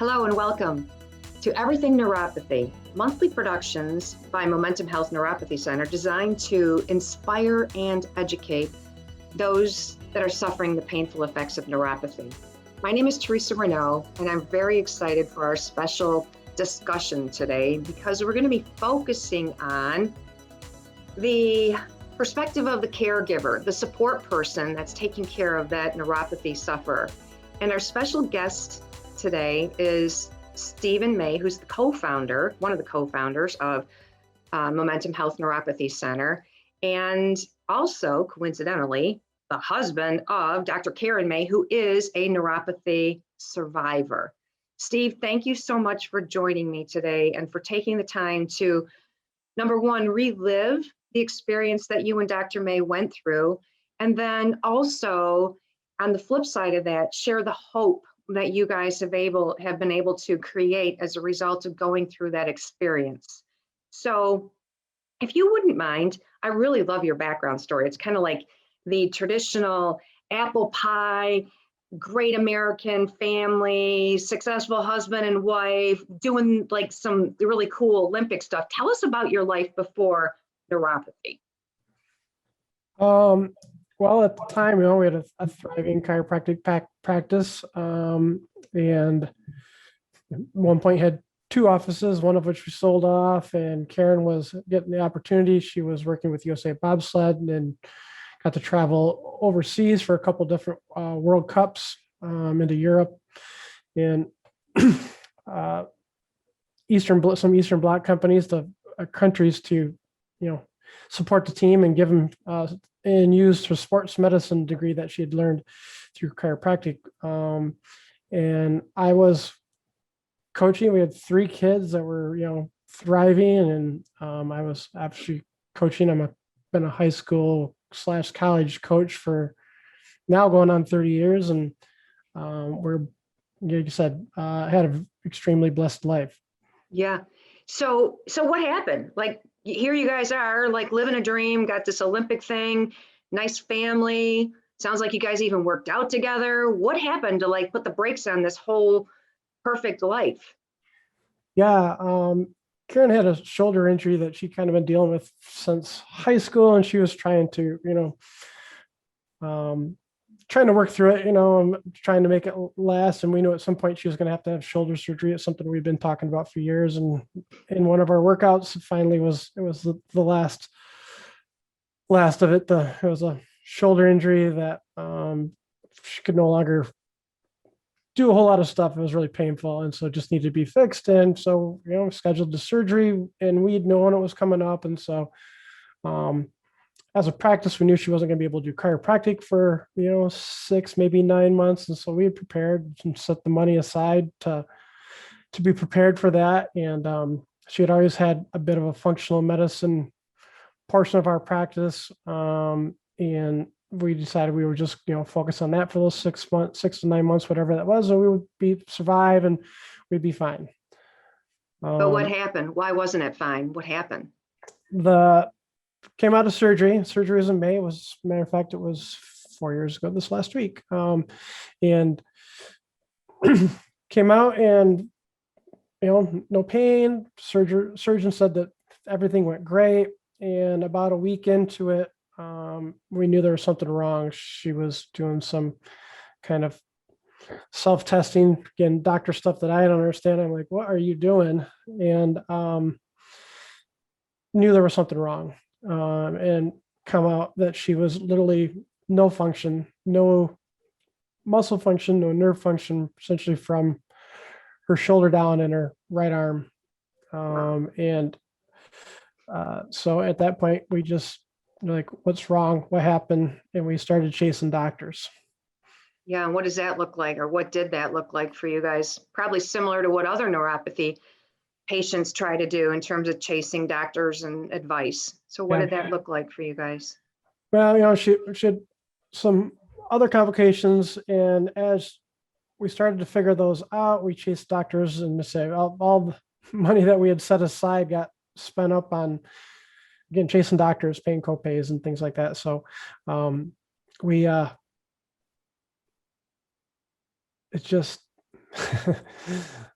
Hello and welcome to Everything Neuropathy, monthly productions by Momentum Health Neuropathy Center designed to inspire and educate those that are suffering the painful effects of neuropathy. My name is Teresa Renaud, and I'm very excited for our special discussion today because we're going to be focusing on the perspective of the caregiver, the support person that's taking care of that neuropathy sufferer. And our special guest today is Stephen May, who's the co-founder, one of the co-founders of Momentum Health Neuropathy Center, and also, coincidentally, the husband of Dr. Karen May, who is a neuropathy survivor. Steve, thank you so much for joining me today and for taking the time to, number one, relive the experience that you and Dr. May went through, and then also, on the flip side of that, share the hope that you guys have been able to create as a result of going through that experience. So if you wouldn't mind, I really love your background story. It's kind of like the traditional apple pie, great American family, successful husband and wife, doing like some really cool Olympic stuff. Tell us about your life before neuropathy. Well, at the time, we had a thriving chiropractic practice, and at one point had two offices, one of which we sold off, and Karen was getting the opportunity. She was working with USA Bobsled and got to travel overseas for a couple different World Cups into Europe and some Eastern Bloc companies, the countries to, support the team and give them and used her sports medicine degree that she had learned through chiropractic. And I was coaching. We had three kids that were, thriving, and I was actually coaching. Been a high school / college coach for now going on 30 years, and we're, like you said, had an extremely blessed life. Yeah. So what happened? Like, here you guys are, like living a dream, got this Olympic thing, nice family. Sounds like you guys even worked out together. What happened to like put the brakes on this whole perfect life? Yeah. Karen had a shoulder injury that she kind of been dealing with since high school, and she was trying to, trying to work through it, trying to make it last. And we knew at some point she was going to have shoulder surgery. It's something we've been talking about for years. And in one of our workouts, finally it was the last of it. It was a shoulder injury that she could no longer do a whole lot of stuff. It was really painful, and so it just needed to be fixed. And so, scheduled the surgery, and we'd known it was coming up. And so, as a practice, we knew she wasn't going to be able to do chiropractic for 6, maybe 9 months, and so we had prepared and set the money aside to be prepared for that. And she had always had a bit of a functional medicine portion of our practice, and we decided we would just focus on that for those 6 to 9 months, whatever that was, and we would survive and we'd be fine. But what happened? Why wasn't it fine? What happened? Came out of surgery. Surgery was in May. It was, matter of fact, it was 4 years ago this last week. And came out and, no pain. Surgeon said that everything went great. And about a week into it, we knew there was something wrong. She was doing some kind of self-testing, again, doctor stuff that I don't understand. I'm like, what are you doing? And knew there was something wrong. And come out that she was literally no function, no muscle function, no nerve function, essentially from her shoulder down in her right arm. So at that point, we just like, what's wrong? What happened? And we started chasing doctors. Yeah. And what does that look like? Or what did that look like for you guys? Probably similar to what other neuropathy patients try to do in terms of chasing doctors and advice. So what did that look like for you guys? Well, she had some other complications, and as we started to figure those out, we chased doctors, and say all the money that we had set aside got spent up on, again, chasing doctors, paying copays and things like that. So it's just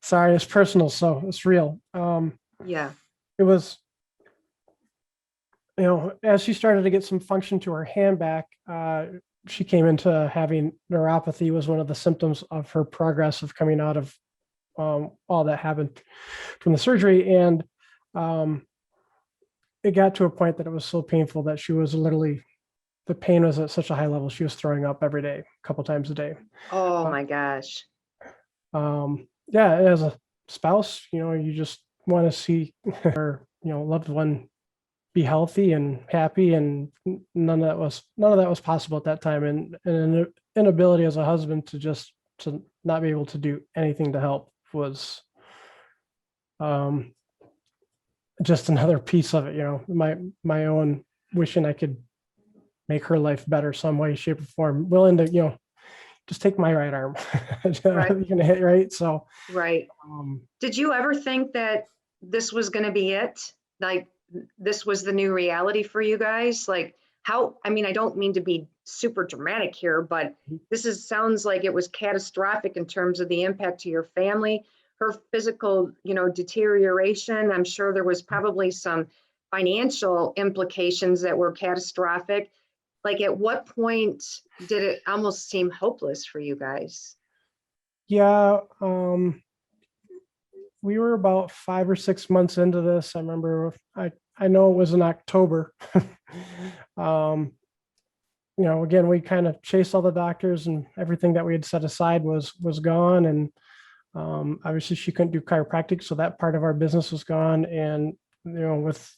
Sorry, it's personal, so it's real. Yeah. It was, as she started to get some function to her hand back, she came into having neuropathy was one of the symptoms of her progress of coming out of all that happened from the surgery. And it got to a point that it was so painful that she was literally, the pain was at such a high level, she was throwing up every day, a couple times a day. Oh my gosh. Yeah, as a spouse, you just want to see your, loved one be healthy and happy, and none of that was possible at that time. And an inability as a husband to not be able to do anything to help was just another piece of it. My own wishing I could make her life better some way, shape, or form. Willing to just take my right arm. Right. You can hit right. So Right. Did you ever think that this was going to be it? Like this was the new reality for you guys? Like how, I mean, I don't mean to be super dramatic here, but sounds like it was catastrophic in terms of the impact to your family, her physical, deterioration. I'm sure there was probably some financial implications that were catastrophic. Like at what point did it almost seem hopeless for you guys? yeah, we were about 5 or 6 months into this. I remember I know it was in October. um, again, we kind of chased all the doctors, and everything that we had set aside was gone. And obviously she couldn't do chiropractic, so that part of our business was gone. And with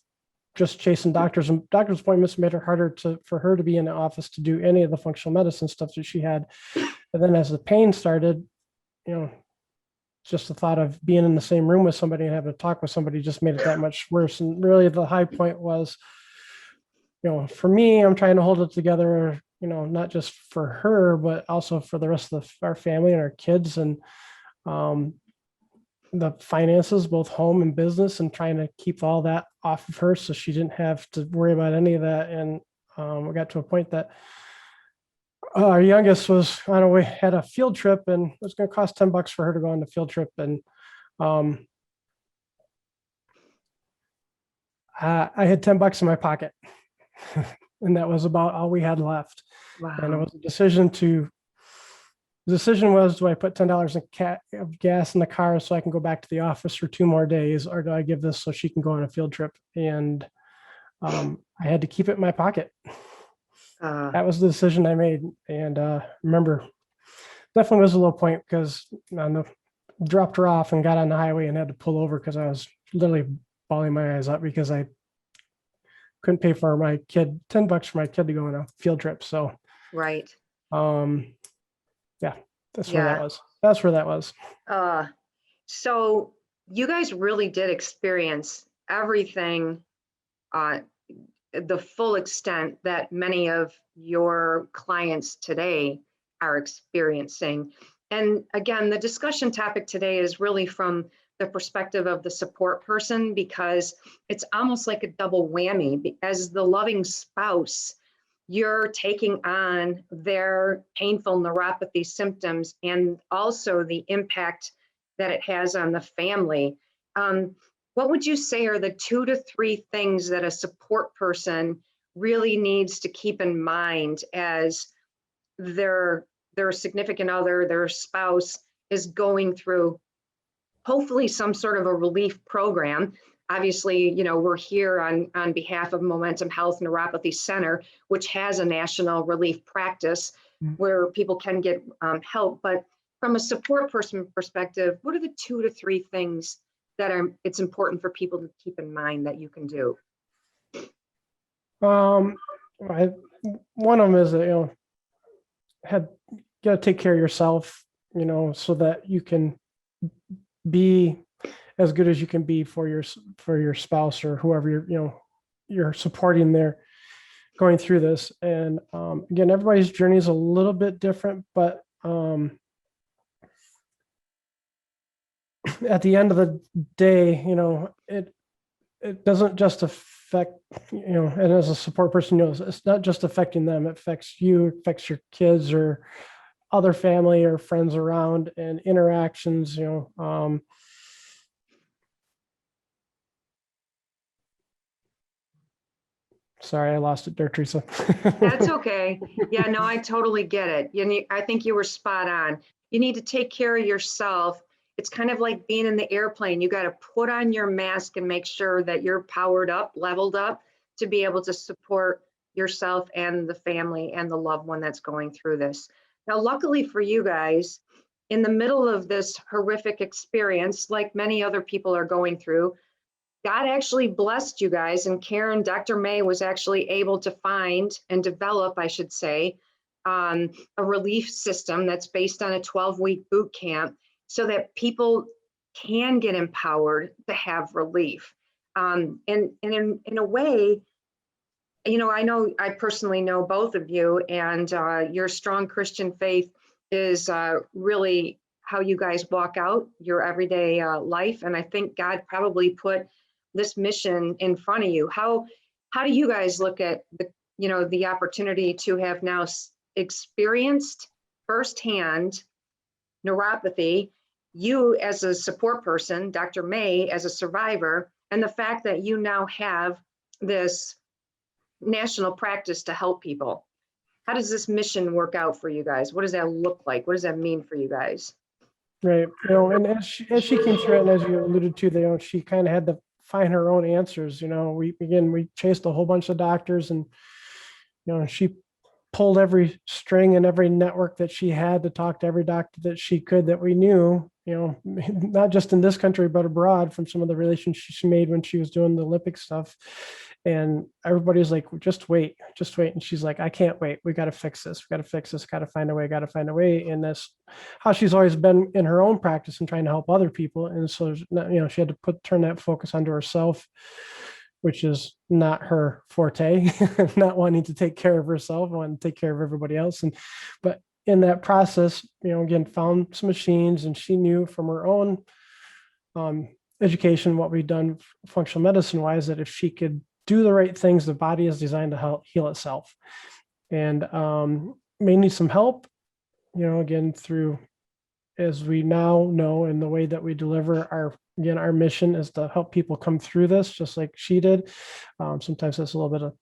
just chasing doctors and doctor's appointments made it harder for her to be in the office to do any of the functional medicine stuff that she had. And then as the pain started, just the thought of being in the same room with somebody and having to talk with somebody just made it that much worse. And really the high point was, for me, I'm trying to hold it together, not just for her, but also for the rest of our family and our kids, and the finances, both home and business, and trying to keep all that off of her so she didn't have to worry about any of that. And we got to a point that our youngest was on a way, had a field trip, and it was going to cost $10 for her to go on the field trip. And I had $10 in my pocket, and that was about all we had left. Wow. And it was a decision the decision was, do I put $10 of gas in the car so I can go back to the office for 2 more days, or do I give this so she can go on a field trip? And I had to keep it in my pocket. That was the decision I made. And remember, definitely was a low point because I dropped her off and got on the highway and had to pull over because I was literally bawling my eyes out because I couldn't pay for my kid $10 for my kid to go on a field trip. So right. Yeah, that's where that was. That's where that was. So you guys really did experience everything, the full extent that many of your clients today are experiencing. And again, the discussion topic today is really from the perspective of the support person, because it's almost like a double whammy. As the loving spouse, you're taking on their painful neuropathy symptoms and also the impact that it has on the family. What would you say are the 2 to 3 things that a support person really needs to keep in mind as their significant other, their spouse is going through hopefully some sort of a relief program? Obviously, we're here on behalf of Momentum Health Neuropathy Center, which has a national relief practice where people can get help. But from a support person perspective, what are the 2 to 3 things that it's important for people to keep in mind that you can do? One of them is that, got to take care of yourself, so that you can be as good as you can be for your spouse or whoever you're supporting there going through this. And again, everybody's journey is a little bit different, but at the end of the day, it doesn't just affect, and as a support person, it's not just affecting them, it affects you, it affects your kids or other family or friends around and interactions, sorry, I lost it there, Teresa. That's okay. Yeah, no, I totally get it. I think you were spot on. You need to take care of yourself. It's kind of like being in the airplane. You got to put on your mask and make sure that you're powered up, leveled up to be able to support yourself and the family and the loved one that's going through this. Now, luckily for you guys, in the middle of this horrific experience, like many other people are going through, God actually blessed you guys, and Karen, Dr. May was actually able to find and develop, I should say, a relief system that's based on a 12-week boot camp so that people can get empowered to have relief. And in a way, I know I personally know both of you, and your strong Christian faith is really how you guys walk out your everyday life. And I think God probably put this mission in front of you. How do you guys look at the opportunity to have now experienced firsthand neuropathy, you as a support person, Dr. May as a survivor, and the fact that you now have this national practice to help people? How does this mission work out for you guys? What does that look like? What does that mean for you guys? Right. And as she came through it, and as you alluded to, she kind of had to find her own answers. We chased a whole bunch of doctors, and she pulled every string and every network that she had to talk to every doctor that she could that we knew, not just in this country, but abroad, from some of the relationships she made when she was doing the Olympic stuff. And everybody's like, just wait. And she's like, I can't wait. We got to fix this. We got to fix this. Got to find a way. And that's how she's always been in her own practice and trying to help other people. And so, she had to turn that focus onto herself, which is not her forte, not wanting to take care of herself, wanting to take care of everybody else. But in that process, again, found some machines, and she knew from her own education, what we've done functional medicine wise, that if she could do the right things, the body is designed to help heal itself. And may need some help, again, through, as we now know, in the way that we deliver our mission is to help people come through this, just like she did. Sometimes that's a little bit of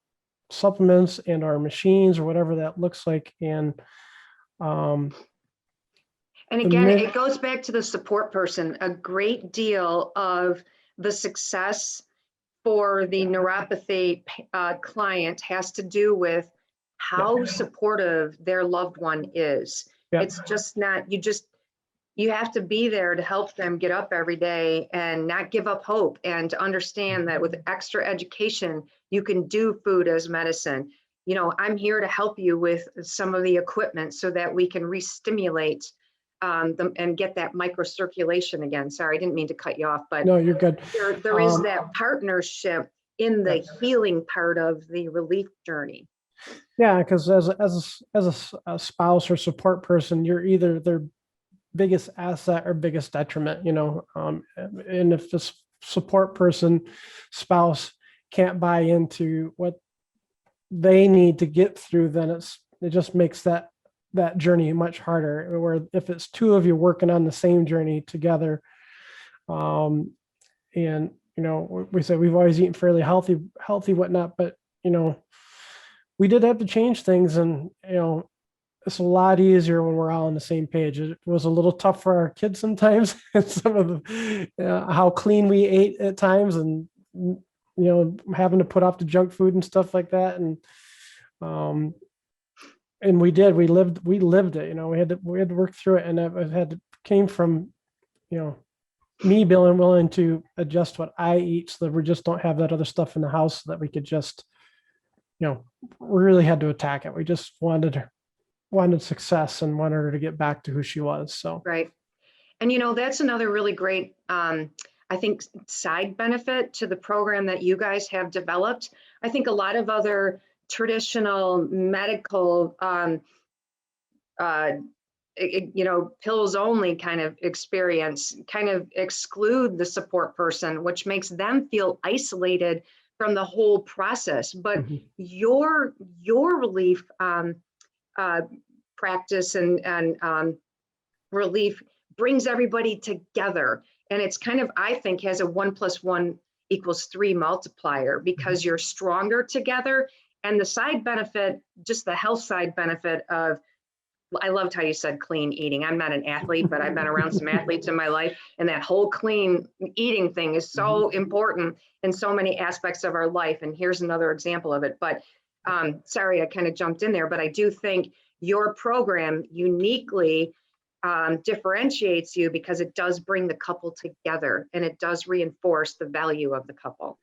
supplements and our machines or whatever that looks like. And again, it goes back to the support person. A great deal of the success for the neuropathy client has to do with how supportive their loved one is. Yeah. It's just not, you have to be there to help them get up every day and not give up hope, and to understand that with extra education, you can do food as medicine. I'm here to help you with some of the equipment so that we can re-stimulate them and get that microcirculation again. Sorry, I didn't mean to cut you off, but no, you're good. There is that partnership in the healing part of the relief journey. Yeah, because as a spouse or support person, you're either their biggest asset or biggest detriment. And if this support person, spouse, can't buy into what they need to get through, then it just makes that journey much harder. Where if it's two of you working on the same journey together, and we said we've always eaten fairly healthy whatnot, but we did have to change things, and it's a lot easier when we're all on the same page. It was a little tough for our kids sometimes, and some of the how clean we ate at times, and having to put off the junk food and stuff like that. And we lived it. We had to work through it, and it came from me being willing to adjust what I eat so that we just don't have that other stuff in the house, so that we could just really had to attack it. We just wanted success and wanted her to get back to who she was. So right. And that's another really great I think side benefit to the program that you guys have developed. I think a lot of other traditional medical pills only kind of experience kind of exclude the support person, which makes them feel isolated from the whole process. But your relief practice and relief brings everybody together. And it's kind of, I think, has a 1 + 1 = 3 multiplier, because you're stronger together. And the side benefit, just the health side benefit of, I loved how you said clean eating. I'm not an athlete, but I've been around some athletes in my life, and that whole clean eating thing is so important in so many aspects of our life. And here's another example of it. But sorry, I kind of jumped in there, but I do think your program uniquely differentiates you, because it does bring the couple together, and it does reinforce the value of the couple.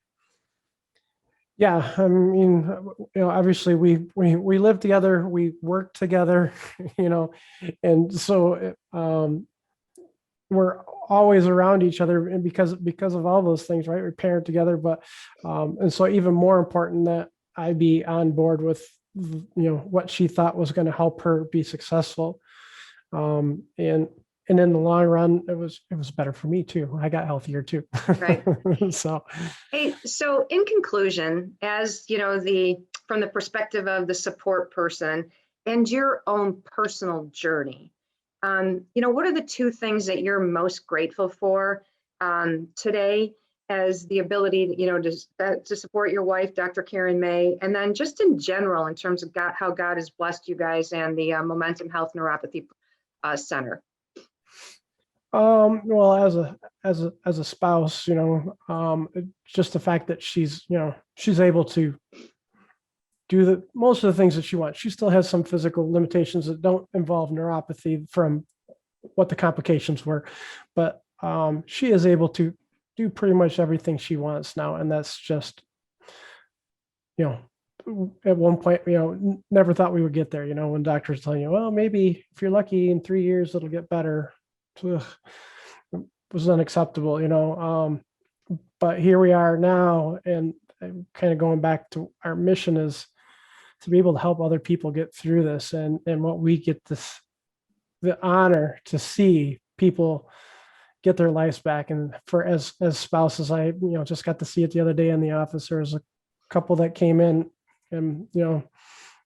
Yeah, I mean, obviously we live together, we work together, and so we're always around each other, and because of all those things, right? We parent together, but and so even more important that I be on board with what she thought was going to help her be successful, and in the long run, it was better for me too. I got healthier too. Right. So, hey, so in conclusion, as from the perspective of the support person and your own personal journey, what are the 2 things that you're most grateful for today, as the ability to support your wife, Dr. Karen May, and then just in general in terms of how God has blessed you guys and the Momentum Health Neuropathy Center? Well, as a spouse, just the fact that she's able to do most of the things that she wants. She still has some physical limitations that don't involve neuropathy from what the complications were, but she is able to do pretty much everything she wants now. And that's just, at one point, never thought we would get there, when doctors tell you, well, maybe if you're lucky in 3 years, it'll get better. Ugh, it was unacceptable, but here we are now, and kind of going back to our mission is to be able to help other people get through this, and what we get the honor to see people get their lives back. And for as spouses, I just got to see it the other day in the office. There was a couple that came in, and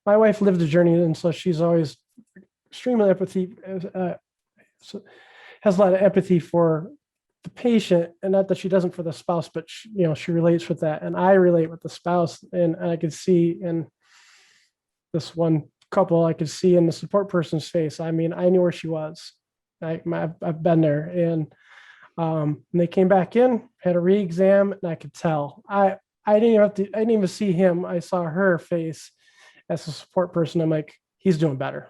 my wife lived a journey, and so she's always extremely empathy. Has a lot of empathy for the patient, and not that she doesn't for the spouse, but she relates with that, and I relate with the spouse. And I could see in this one couple, I could see in the support person's face. I mean, I knew where she was. I've been there, and they came back in, had a re-exam, and I could tell. I didn't even see him. I saw her face as a support person. I'm like, he's doing better.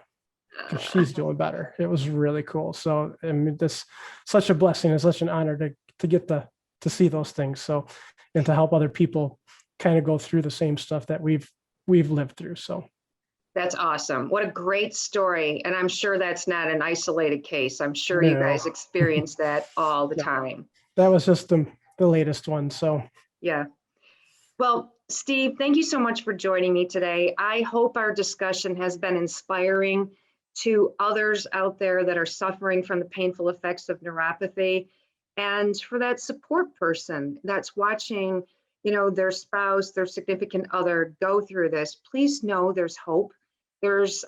She's doing better. It was really cool. So I mean, this such a blessing and such an honor to get to see those things. So, and to help other people kind of go through the same stuff that we've lived through. So that's awesome. What a great story. And I'm sure that's not an isolated case. I'm sure you guys experience that all the time. That was just the latest one. So yeah. Well, Steve, thank you so much for joining me today. I hope our discussion has been inspiring to others out there that are suffering from the painful effects of neuropathy, and for that support person that's watching, their spouse, their significant other go through this. Please know there's hope. There's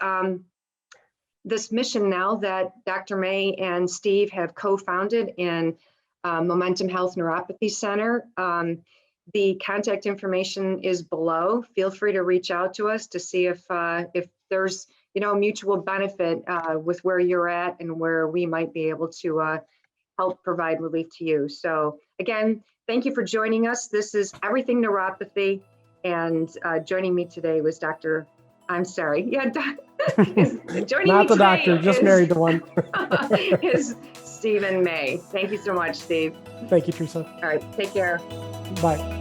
this mission now that Dr. May and Steve have co-founded in Momentum Health Neuropathy Center. The contact information is below. Feel free to reach out to us to see if there's mutual benefit with where you're at and where we might be able to help provide relief to you. So again, thank you for joining us. This is Everything Neuropathy, and joining me today was joining not me the doctor, just married to one. is Stephen May. Thank you so much, Steve. Thank you, Teresa. All right, take care. Bye.